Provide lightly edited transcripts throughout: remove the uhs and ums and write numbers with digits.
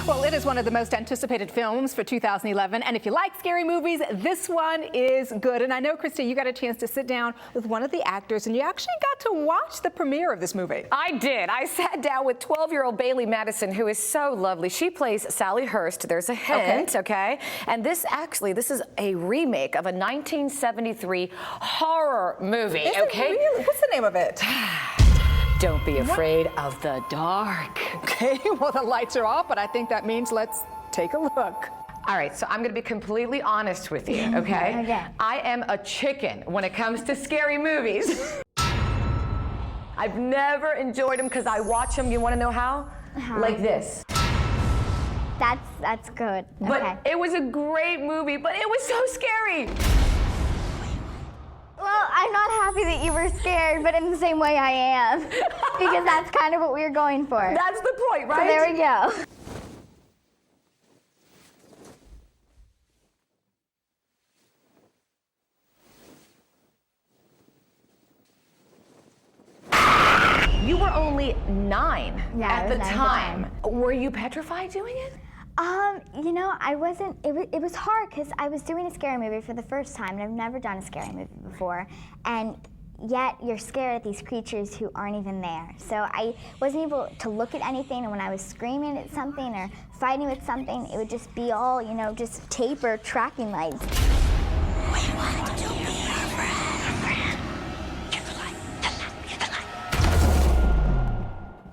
Well, it is one of the most anticipated films for 2011, and if you like scary movies, this one is good. And I know, Kristy, you got a chance to sit down with one of the actors, and you actually got to watch the premiere of this movie. I did. I sat down with 12-year-old Bailey Madison, who is so lovely. She plays Sally Hurst. There's a hint, okay? And this is a remake of a 1973 horror movie, okay? Really? What's the name of it? Don't be afraid of the dark. Okay, well, the lights are off, but I think that means let's take a look. All right, so I'm gonna be completely honest with you, okay? Okay. I am a chicken when it comes to scary movies. I've never enjoyed them because I watch them, you wanna know how? Like this. That's good. But Okay. it was a great movie, but it was so scary. Well, I'm not happy that you were scared, but in the same way I am. Because that's kind of what we were going for. That's the point, right? So there we go. You were only 9 Yeah, I at was the 9 at the time. Were you petrified doing it? You know, I wasn't, it was hard because I was doing a scary movie for the first time, and I've never done a scary movie before, and yet you're scared at these creatures who aren't even there. So I wasn't able to look at anything, and when I was screaming at something or fighting with something, it would just be all, you know, just tape or tracking lights.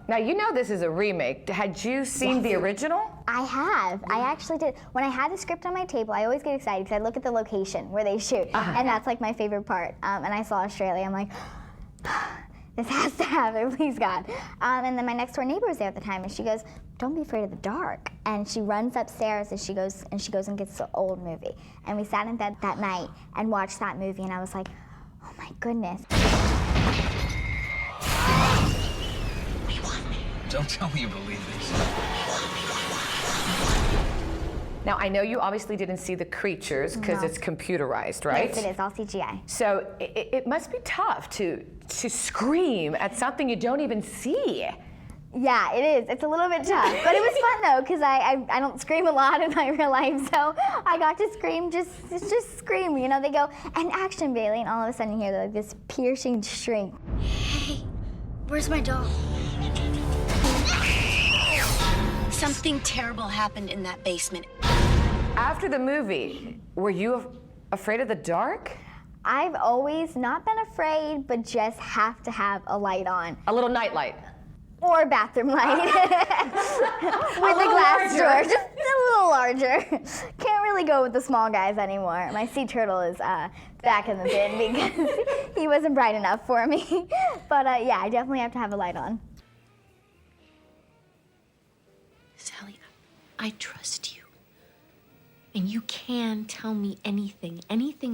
Now, you know this is a remake. Had you seen the original? I have. I actually did. When I had the script on my table, I always get excited because I look at the location where they shoot, and that's like my favorite part. And I saw Australia. I'm like, this has to happen, please God. And then my next door neighbor was there at the time, and she goes, "Don't be afraid of the dark." And she runs upstairs, and she goes and gets the old movie. And we sat in bed that night and watched that movie, and I was like, oh my goodness. Don't tell me you believe this. Now, I know you obviously didn't see the creatures because No. it's computerized, right? Yes, it is, all CGI. So it must be tough to scream at something you don't even see. Yeah, it is. It's a little bit tough, but it was fun though, because I don't scream a lot in my real life, so I got to scream, just scream. You know, they go, "And action, Bailey," and all of a sudden you hear like this piercing shriek. Hey, where's my dog? Something terrible happened in that basement. After the movie, were you afraid of the dark? I've always not been afraid, but just have to have a light on. A little nightlight. Or a bathroom light. With a glass door, just a little larger. Can't really go with the small guys anymore. My sea turtle is back in the bin because he wasn't bright enough for me. But yeah, I definitely have to have a light on. Sally, I trust you. And you can tell me anything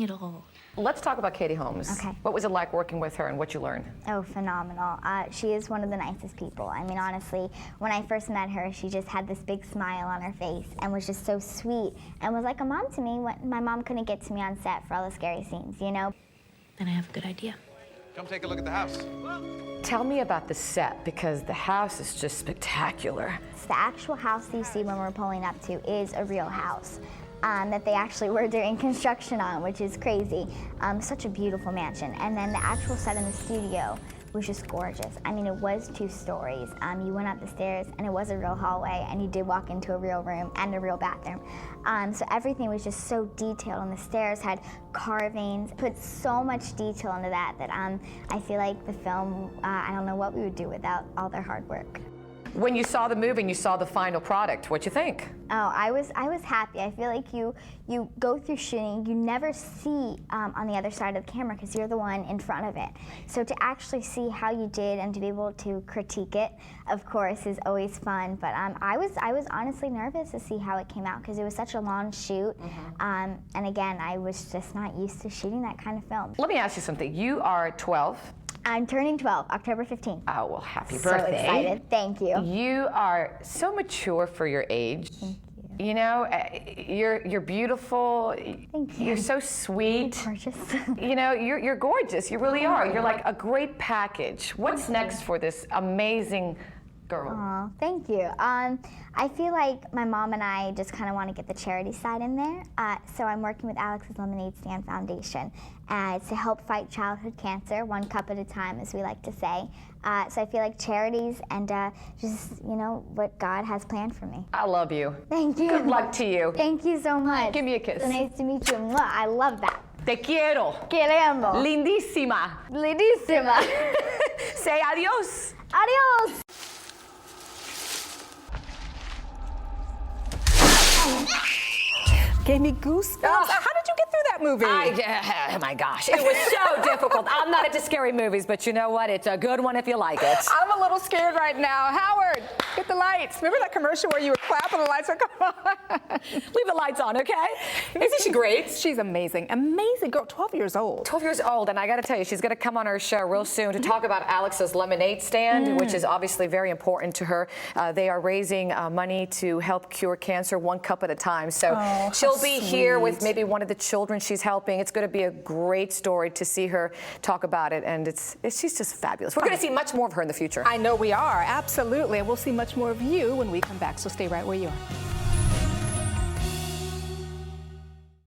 at all. Let's talk about Katie Holmes. Okay. What was it like working with her and what you learned? Oh, phenomenal. She is one of the nicest people. I mean, honestly, when I first met her, she just had this big smile on her face and was just so sweet and was like a mom to me when my mom couldn't get to me on set for all the scary scenes, you know? Then I have a good idea. Come take a look at the house. Tell me about the set, because the house is just spectacular. The actual house that you see when we're pulling up to is a real house that they actually were doing construction on, which is crazy. Such a beautiful mansion. And then the actual set in the studio was just gorgeous. I mean, it was 2 stories. You went up the stairs and it was a real hallway, and you did walk into a real room and a real bathroom. So everything was just so detailed, and the stairs had carvings. Put so much detail into that I feel like the film, I don't know what we would do without all their hard work. When you saw the movie and you saw the final product, what'd you think? Oh, I was happy. I feel like you go through shooting, you never see on the other side of the camera because you're the one in front of it. So to actually see how you did and to be able to critique it, of course, is always fun. But I was honestly nervous to see how it came out because it was such a long shoot. And again, I was just not used to shooting that kind of film. Let me ask you something. You are 12. I'm turning 12, October 15th. Oh, well, happy So birthday. excited. Thank you. You are so mature for your age. Thank you. You know, you're beautiful. Thank you. You're so sweet. Gorgeous. You know, you're gorgeous. You really are. You're like a great package. What's next for this amazing girl? Oh, thank you. I feel like my mom and I just kind of want to get the charity side in there. So I'm working with Alex's Lemonade Stand Foundation to help fight childhood cancer, one cup at a time, as we like to say. So I feel like charities and just, you know, what God has planned for me. I love you. Thank you. Good luck to you. Thank you so much. Give me a kiss. So nice to meet you. Mwah. I love that. Te quiero. Queremos. Lindísima. Lindísima. Say adios. Adios. Gave me goosebumps. How did you get through that movie? Oh my gosh, it was so difficult. I'm not into scary movies, but you know what? It's a good one if you like it. I'm a little scared right now. Howard, get the lights. Remember that commercial where you would clap and the lights would come on? Leave the lights on, okay? Isn't she great? She's amazing. Amazing girl, 12 years old. 12 years old, and I got to tell you, she's going to come on our show real soon to talk about Alex's Lemonade Stand, which is obviously very important to her. They are raising money to help cure cancer, one cup at a time. So she'll be here with maybe one of the children she's helping. It's going to be a great story to see her talk about it, and she's just fabulous. We're going to see much more of her in the future. I know we are, absolutely. And we'll see much more of you when we come back, so stay right where you are.